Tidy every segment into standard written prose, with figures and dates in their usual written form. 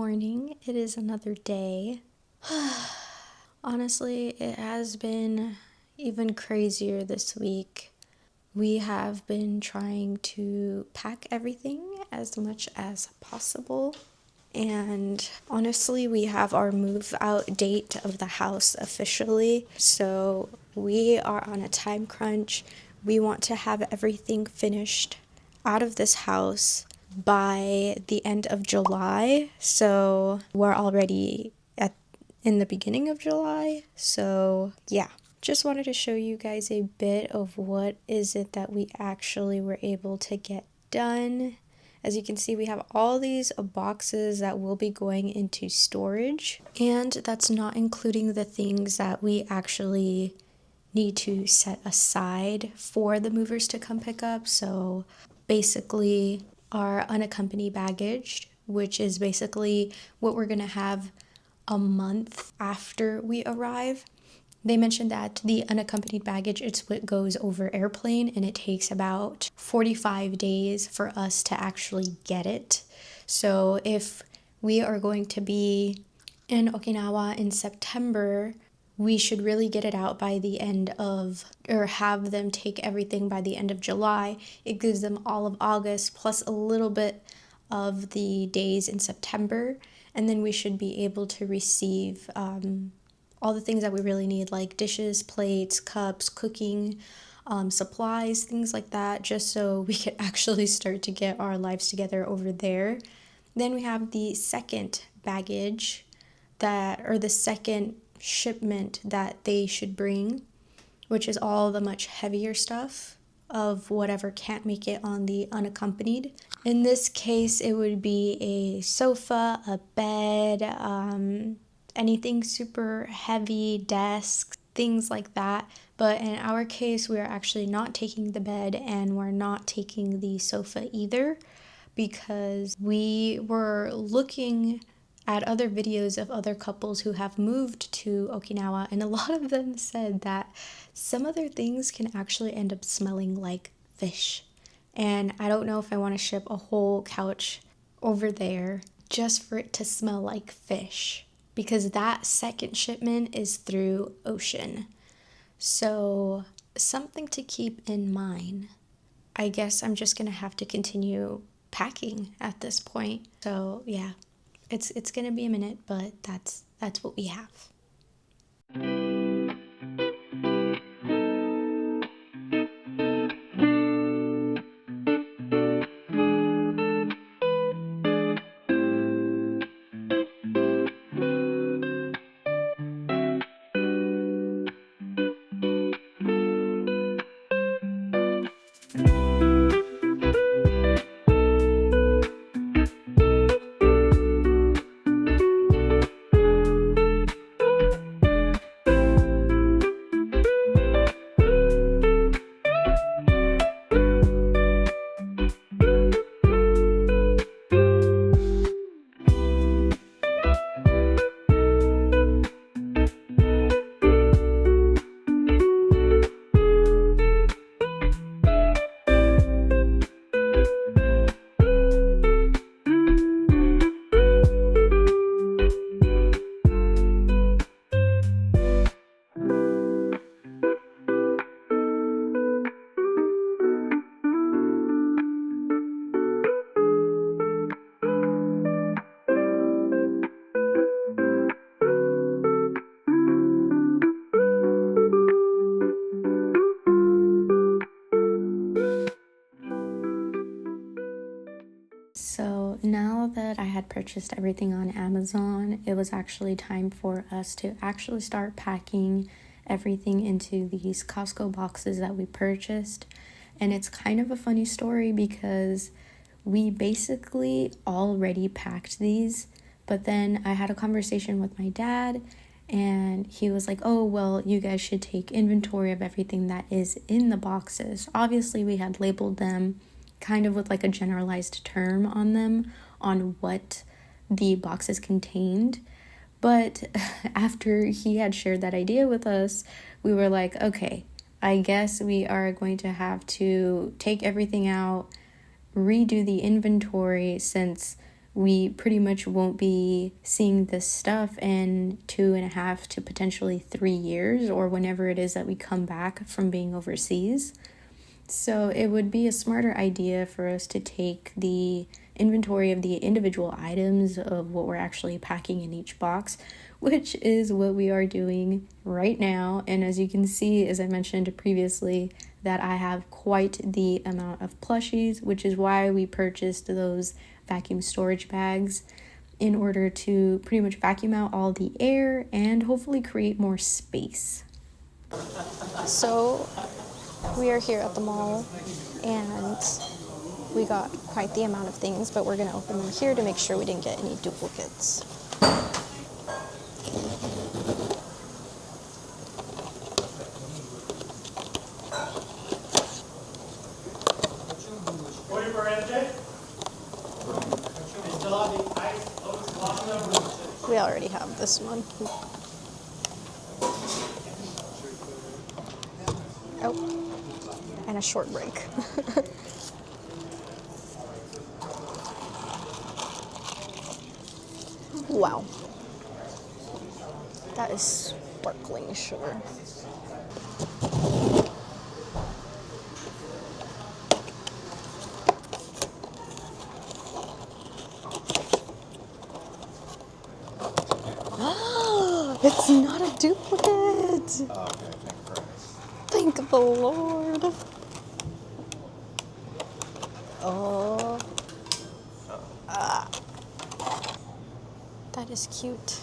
morning. It is another day. Honestly, it has been even crazier this week. We have been trying to pack everything as much as possible. And honestly, we have our move out date of the house officially. So we are on a time crunch. We want to have everything finished out of this house by the end of July. So we're already in the beginning of July. So yeah, just wanted to show you guys a bit of what is it that we actually were able to get done. As you can see, we have all these boxes that will be going into storage, and that's not including the things that we actually need to set aside for the movers to come pick up. So basically our unaccompanied baggage, which is basically what we're going to have a month after we arrive. They mentioned that the unaccompanied baggage, it's what goes over airplane, and it takes about 45 days for us to actually get it. So if we are going to be in Okinawa in September, we should really get it out by the end of, or have them take everything by the end of July. It gives them all of August plus a little bit of the days in September, and then we should be able to receive all the things that we really need, like dishes, plates, cups, cooking supplies, things like that, just so we could actually start to get our lives together over there. Then we have the second baggage or the second shipment that they should bring, which is all the much heavier stuff of whatever can't make it on the unaccompanied. In this case, it would be a sofa, a bed, anything super heavy, desks, things like that. But in our case, we are actually not taking the bed, and we're not taking the sofa either, because we were looking at other videos of other couples who have moved to Okinawa, and a lot of them said that some of their things can actually end up smelling like fish. And I don't know if I want to ship a whole couch over there just for it to smell like fish, because that second shipment is through ocean. So something to keep in mind. I guess I'm just gonna have to continue packing at this point. So yeah, it's gonna be a minute, but that's what we have. So now that I had purchased everything on Amazon, it was actually time for us to actually start packing everything into these Costco boxes that we purchased. And it's kind of a funny story because we basically already packed these, but then I had a conversation with my dad, and he was like, oh, well, you guys should take inventory of everything that is in the boxes. Obviously, we had labeled them kind of with like a generalized term on them on what the boxes contained. But after he had shared that idea with us, we were like, okay, I guess we are going to have to take everything out, redo the inventory, since we pretty much won't be seeing this stuff in 2.5 to potentially 3 years, or whenever it is that we come back from being overseas. So it would be a smarter idea for us to take the inventory of the individual items of what we're actually packing in each box, which is what we are doing right now. And as you can see, as I mentioned previously, that I have quite the amount of plushies, which is why we purchased those vacuum storage bags, in order to pretty much vacuum out all the air and hopefully create more space. So we are here at the mall and we got quite the amount of things, but we're going to open them here to make sure we didn't get any duplicates. We already have this one. Oh, and a short break. Wow. That is sparkling sugar. It's not a duplicate. Oh, okay, thank Christ. Thank the Lord. Oh. That is cute.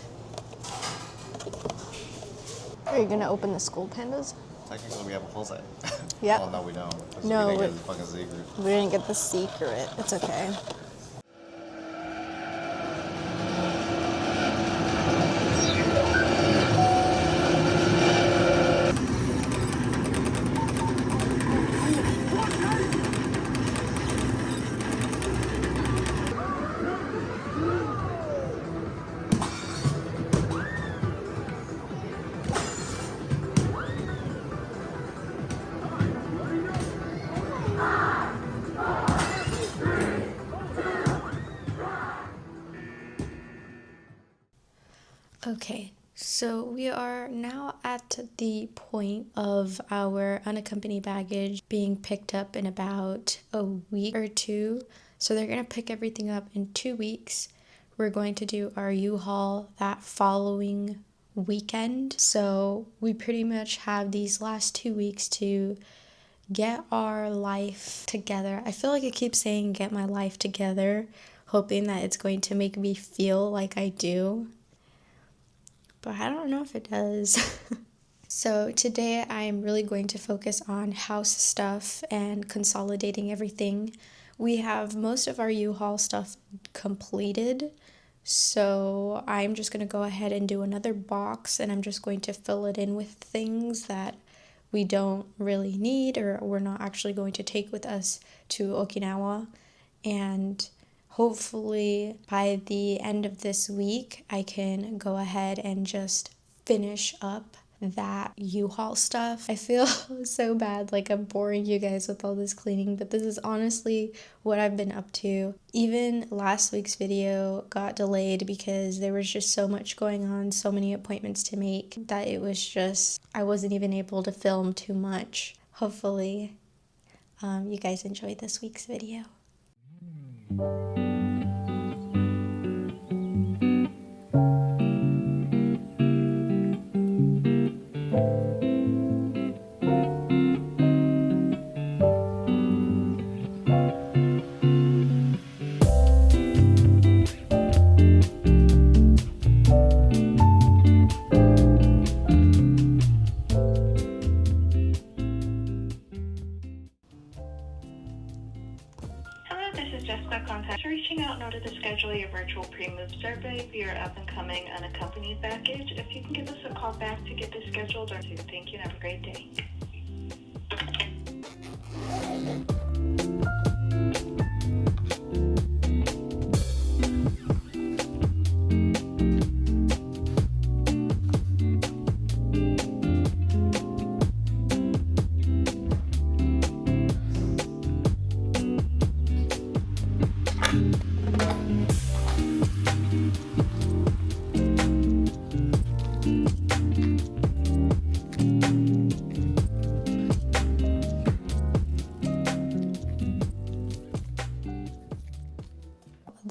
Are you gonna open the school pandas? Technically, we have a full set. Yeah. Well, no, we don't. No, we didn't get the fucking secret. We didn't get the secret. It's okay. Okay, so we are now at the point of our unaccompanied baggage being picked up in about a week or two. So they're going to pick everything up in 2 weeks. We're going to do our U-Haul that following weekend. So we pretty much have these last 2 weeks to get our life together. I feel like I keep saying get my life together, hoping that it's going to make me feel like I do. But I don't know if it does. So today I'm really going to focus on house stuff and consolidating everything. We have most of our U-Haul stuff completed, so I'm just going to go ahead and do another box, and I'm just going to fill it in with things that we don't really need or we're not actually going to take with us to Okinawa. And hopefully by the end of this week, I can go ahead and just finish up that U-Haul stuff. I feel so bad, like I'm boring you guys with all this cleaning, but this is honestly what I've been up to. Even last week's video got delayed because there was just so much going on, so many appointments to make, that it was just, I wasn't even able to film too much. Hopefully, you guys enjoyed this week's video. Reaching out in order to schedule your virtual pre-move survey for your up-and-coming unaccompanied package. If you can give us a call back to get this scheduled, or thank you and have a great day.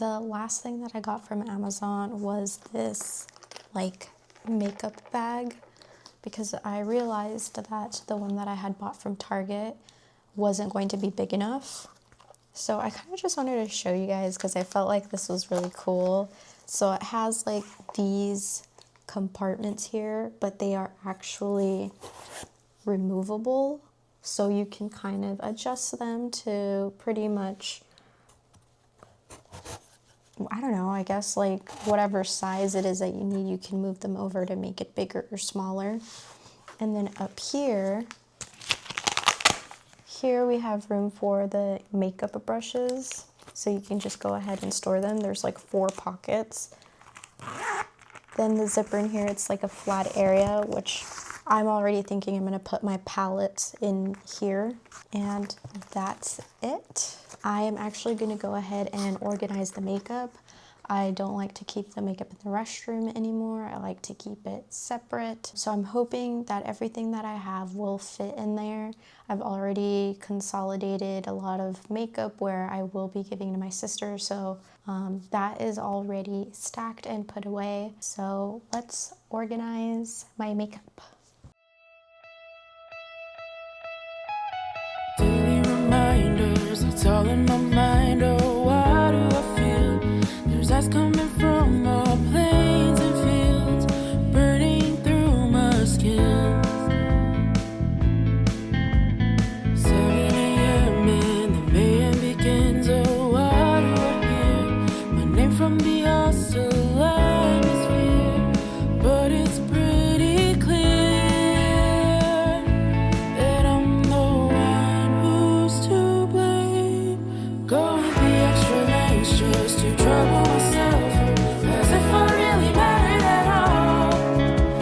the last thing that I got from Amazon was this like makeup bag, because I realized that the one that I had bought from Target wasn't going to be big enough. So I kind of just wanted to show you guys because I felt like this was really cool. So it has like these compartments here, but they are actually removable. So you can kind of adjust them to pretty much, I don't know, I guess like whatever size it is that you need, you can move them over to make it bigger or smaller. And then up here we have room for the makeup brushes. So you can just go ahead and store them. There's like 4 pockets. Then the zipper in here, it's like a flat area, which I'm already thinking I'm gonna put my palette in here. And that's it. I am actually gonna go ahead and organize the makeup. I don't like to keep the makeup in the restroom anymore. I like to keep it separate. So I'm hoping that everything that I have will fit in there. I've already consolidated a lot of makeup where I will be giving to my sister. So that is already stacked and put away. So let's organize my makeup. Daily reminders, it's all in my mind. Oh, why do I feel there's ice coming from all plains and fields, burning through my skin. 7 a.m. and the mayhem begins. Oh, why do I hear my name from the hostile atmosphere? But it's pretty clear that I'm the one who's to blame. Going the extra lengths just to trouble myself, as if I really mattered at all.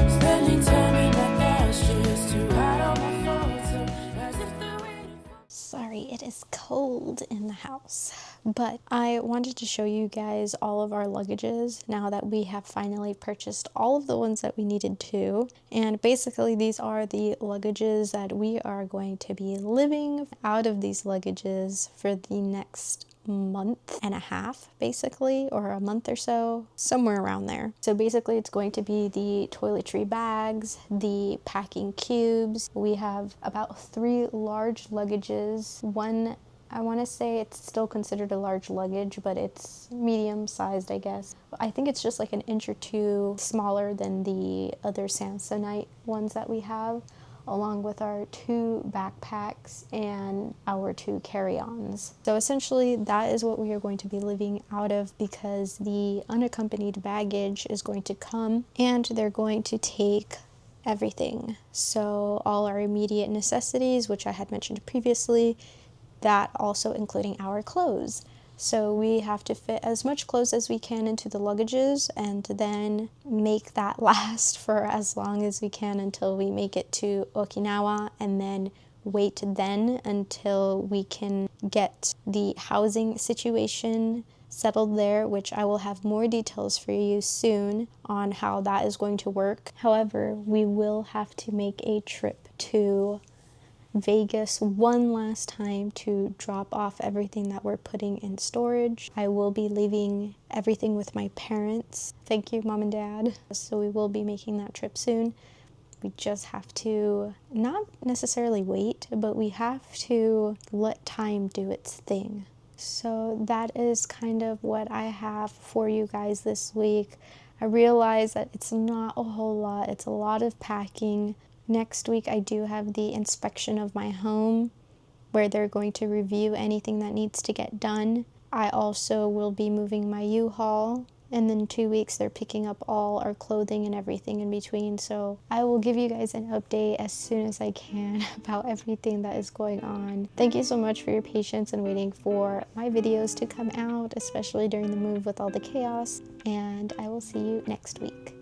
Spending time in my thoughts just to hide all my faults, as if they're waiting for. Sorry, it is cold in the house, but I wanted to show you guys all of our luggages now that we have finally purchased all of the ones that we needed to. And basically these are the luggages that we are going to be living out of these luggages for the next month and a half, basically, or a month or so, somewhere around there. So basically it's going to be the toiletry bags, the packing cubes. We have about 3 large luggages. One, I want to say it's still considered a large luggage, but it's medium sized, I guess. I think it's just like an inch or 2 smaller than the other Samsonite ones that we have, along with our 2 backpacks and our 2 carry-ons. So essentially that is what we are going to be living out of, because the unaccompanied baggage is going to come and they're going to take everything. So all our immediate necessities, which I had mentioned previously, that also including our clothes. So we have to fit as much clothes as we can into the luggages and then make that last for as long as we can until we make it to Okinawa, and then wait then until we can get the housing situation settled there, which I will have more details for you soon on how that is going to work. However, we will have to make a trip to Vegas one last time to drop off everything that we're putting in storage. I will be leaving everything with my parents. Thank you, Mom and Dad. So we will be making that trip soon. We just have to not necessarily wait, but we have to let time do its thing. So that is kind of what I have for you guys this week. I realize that it's not a whole lot. It's a lot of packing. Next week I do have the inspection of my home where they're going to review anything that needs to get done. I also will be moving my U-Haul, and then 2 weeks they're picking up all our clothing and everything in between. So I will give you guys an update as soon as I can about everything that is going on. Thank you so much for your patience and waiting for my videos to come out, especially during the move with all the chaos, and I will see you next week.